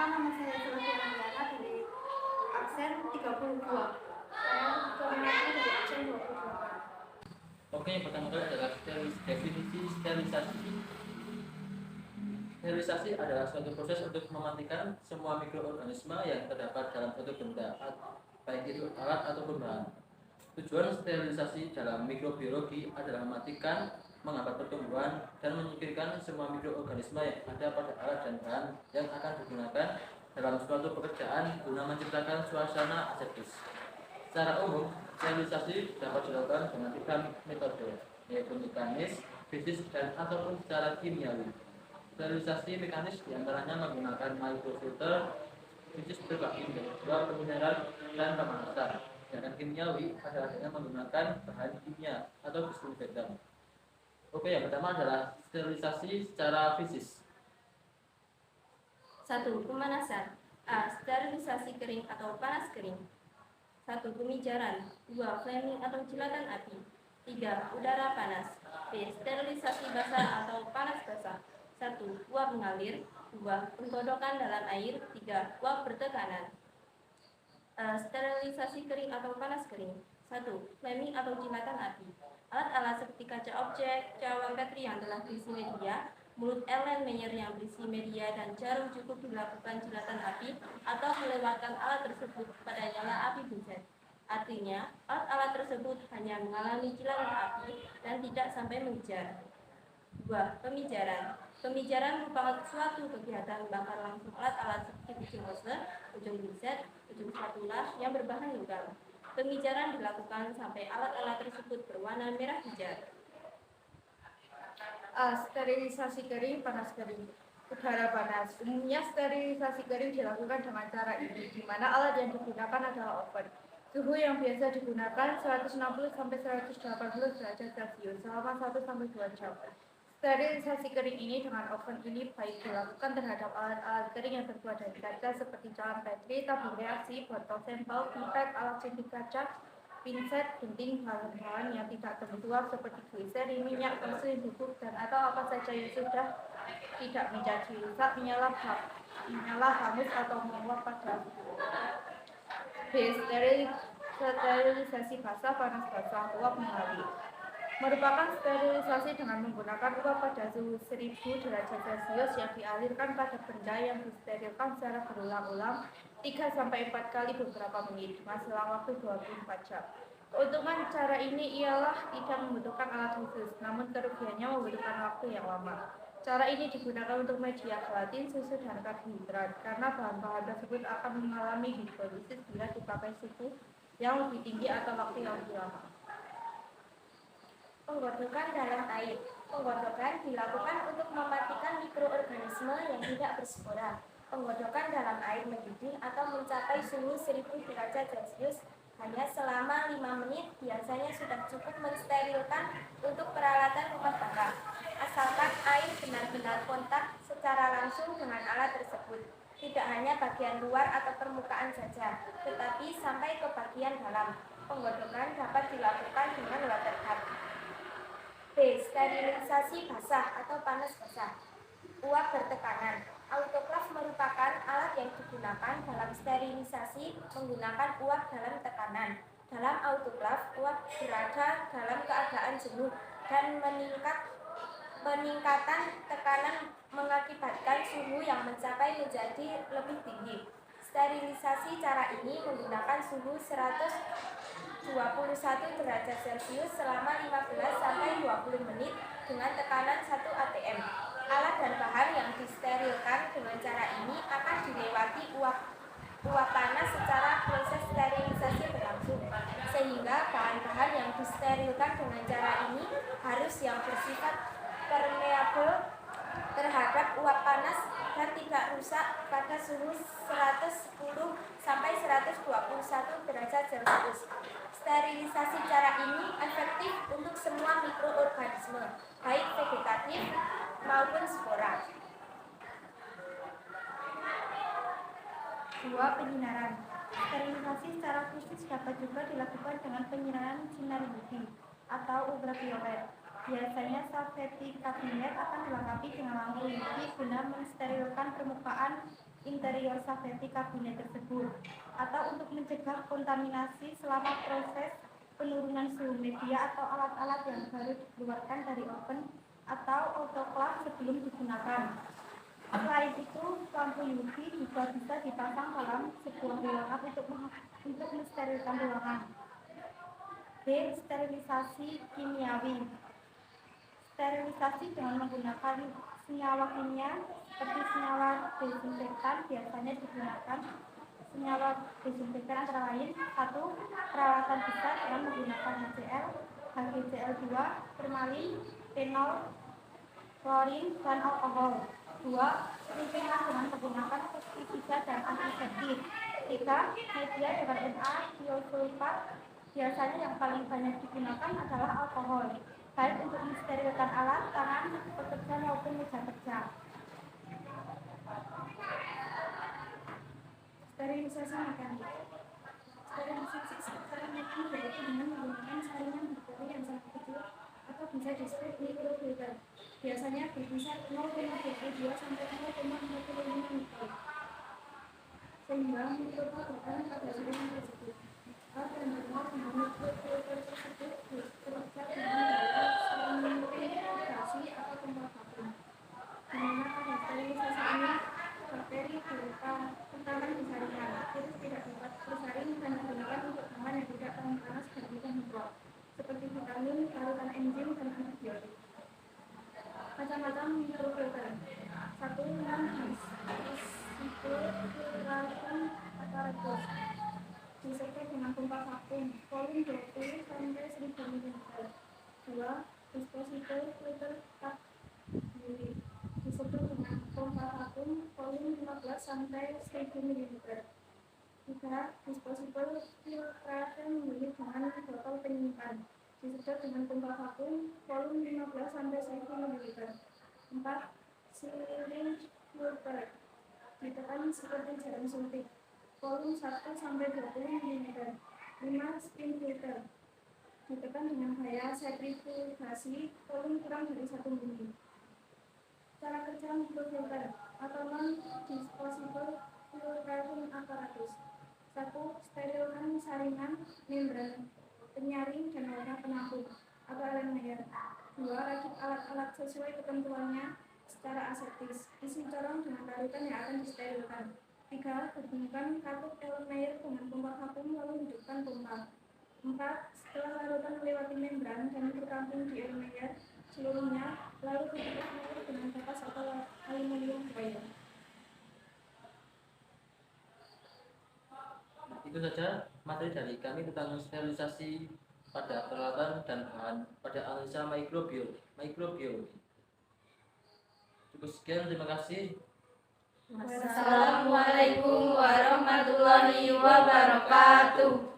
nama saya Sylvia Andiana dari absen 32. Saya kemenangan dari absen 28. Oke, yang pertama kali adalah definisi sterilisasi. Sterilisasi adalah suatu proses untuk mematikan semua mikroorganisme yang terdapat dalam suatu benda, baik itu alat ataupun bahan. Tujuan sterilisasi dalam mikrobiologi adalah mematikan, menghambat pertumbuhan, dan menyingkirkan semua mikroorganisme yang ada pada alat dan bahan yang akan digunakan dalam suatu pekerjaan guna menciptakan suasana aseptis. Secara umum, sterilisasi dapat dilakukan dengan 3 metode, yaitu mekanis, fisik, dan ataupun secara kimiawi. Sterilisasi mekanis diantaranya menggunakan microfilter, fisik terbagi menjadi 2 pemineran dan pemanasan. Sedangkan kimiawi adalah dengan menggunakan bahan kimia atau disinfektan. Oke, yang pertama adalah sterilisasi secara fisik. 1. Pemanasan. A. Sterilisasi kering atau panas kering. 1. Pemijaran. 2. Flaming atau jilatan api. 3. Udara panas. B. Sterilisasi basah atau panas basah. 1. Uap mengalir. 2. Penggodokan dalam air. 3. Uap bertekanan. Sterilisasi kering atau panas kering. 1. Flaming atau jilatan api. Alat-alat seperti kaca objek, cawang Petri yang telah berisi media, mulut Erlenmeyer yang berisi media, dan jarum cukup dilakukan jilatan api atau melewatkan alat tersebut pada nyala api bunset. Artinya, alat-alat tersebut hanya mengalami jilatan api dan tidak sampai mengejar. 2. Pemijaran. Pemijaran merupakan suatu kegiatan membakar langsung alat-alat seperti ujung hose, ujung bunset, ujung spatula yang berbahan logam. Pemijaran dilakukan sampai alat-alat tersebut berwarna merah hijau. Sterilisasi kering, panas kering. Udara panas. Umumnya sterilisasi kering dilakukan dengan cara ini, di mana alat yang digunakan adalah oven. Suhu yang biasa digunakan 160 sampai 180 derajat Celcius selama 1 sampai 2 jam. Sterilisasi kering ini dengan oven ini baik dilakukan terhadap alat-alat kering yang terbuat dari kaca seperti cawang Petri, tabung reaksi, botol sampel, pipet, alat suntik kaca, pinset, gunting, bahan-bahan yang tidak tertuang seperti gliseri, minyak, mesin, bubuk, dan atau apa saja yang sudah tidak menjadi rusak, menyala hangus atau menguap pada suhu. B. Sterilisasi basah, panas basah, uap mengalir. Merupakan sterilisasi dengan menggunakan uap pada suhu 1000 derajat Celcius yang dialirkan pada benda yang disterilkan secara berulang-ulang 3-4 kali beberapa menit dengan selang waktu 24 jam. Keuntungan cara ini ialah tidak membutuhkan alat khusus, namun kerugiannya membutuhkan waktu yang lama. Cara ini digunakan untuk media gelatin, susu, dan karbohidrat karena bahan-bahan tersebut akan mengalami hidrolisis bila dipakai suhu yang lebih tinggi atau waktu yang lebih lama. Penggodokan dalam air. Penggodokan dilakukan untuk mematikan mikroorganisme yang tidak berspora. Penggodokan dalam air mendidih atau mencapai suhu 1000 derajat Celcius hanya selama 5 menit biasanya sudah cukup mensterilkan untuk peralatan rumah tangga. Asalkan air benar-benar kontak secara langsung dengan alat tersebut. Tidak hanya bagian luar atau permukaan saja, tetapi sampai ke bagian dalam. Penggodokan dapat dilakukan dengan waterguard. B. Sterilisasi basah atau panas basah. Uap bertekanan. Autoklaf merupakan alat yang digunakan dalam sterilisasi menggunakan uap dalam tekanan. Dalam autoklaf, uap berada dalam keadaan jenuh dan peningkatan tekanan mengakibatkan suhu yang mencapai menjadi lebih tinggi. Sterilisasi cara ini menggunakan suhu 121 derajat Celcius selama 15 sampai 20 menit dengan tekanan 1 atm. Alat dan bahan yang disterilkan dengan cara ini akan dilewati uap panas secara proses sterilisasi berlangsung, sehingga bahan-bahan yang disterilkan dengan cara ini harus yang bersifat permeable terhadap uap panas dan tidak rusak pada suhu 110 sampai 121 derajat Celcius. Sterilisasi cara ini efektif untuk semua mikroorganisme, baik vegetatif maupun spora. 2. Penyinaran. Sterilisasi secara fisik dapat juga dilakukan dengan penyinaran sinar UV atau ultraviolet. Biasanya salvetic kabinet akan dilengkapi dengan lampu UV guna mensterilkan permukaan interior safety kabinet tersebut, atau untuk mencegah kontaminasi selama proses penurunan suhu media atau alat-alat yang baru dikeluarkan dari oven atau autoclave sebelum digunakan. Selain itu, lampu UV juga bisa dipasang dalam sebuah ruangan untuk mensterilkan ruangan. B. Sterilisasi kimiawi. Sterilisasi dengan menggunakan senyawa kimia seperti senyawa desinfektan biasanya digunakan. Senyawa desinfektan antara lain: 1. Peralatan besar dengan menggunakan HCl, HgCl2, formalin, fenol, klorin, dan alkohol. 2. Penyemprotan dengan menggunakan pestisida dan antiseptik. 3. Media dengan Na tiosulfat. Biasanya yang paling banyak digunakan adalah alkohol, baik untuk mensterilkan alat, tangan, pekerja maupun meja kerja. Sterilisasi mekanik. Sterilisasi secara mekanik yaitu dengan menggunakan saringan bakteri yang sangat kecil atau bisa disebut mikrofilter. Biasanya berkisar 0,22 sampai 0,45 mikron. Sehingga mikroba bertahan pada saringan tersebut. Alat yang dikenal dengan mikrofilter tersebut bekerja dengan daya sentrifikasi atau pompa vakum. Di mana pada sterilisasi ini bakteri berupa tekanan disaringkan. Virus tidak dapat bersaring dan digunakan untuk bahan yang tidak tahan panas dan mudah mikrob, seperti vitamin, larutan enzim, dan antibiotik. Macam-macam mikrofilter. 1. Non-disclosure apparatus. Disertai dengan pompa vakum, volume 20 sampai 1000 ml. 2. Disposable filter tap unit. Disertai dengan pompa vakum, volume 15 sampai 1000 ml. 3. Disposable filtration unit dengan botol penyimpan. Disertai dengan pompa vakum, volume 15 sampai 1000 ml. 4. Syringe filter. Ditekan seperti jarum suntik. Volume 1 sampai 20 ml. 5. Spin filter. Ditekan dengan gaya sentrifugasi, volume kurang dari 1 mili. Cara kerja mikrofilter atau non-disposable filtration apparatus. 1. Sterilkan saringan, membran, penyaring, dan wadah penampung atau Erlenmeyer. 2. Rakit alat-alat sesuai ketentuannya secara aseptis. Isi corong dengan larutan yang akan disterilkan. 3. Hubungkan katup Erlenmeyer dengan pompa vakum lalu hidupkan pompa. 4. Setelah larutan melewati membran dan tertampung di Erlenmeyer seluruhnya, lalu tutup Erlenmeyer dengan kapas atau aluminium foil. Itu saja materi dari kami tentang sterilisasi pada peralatan dan bahan pada analisa mikrobiologi. Cukup sekian, terima kasih. Wassalamualaikum warahmatullahi wabarakatuh.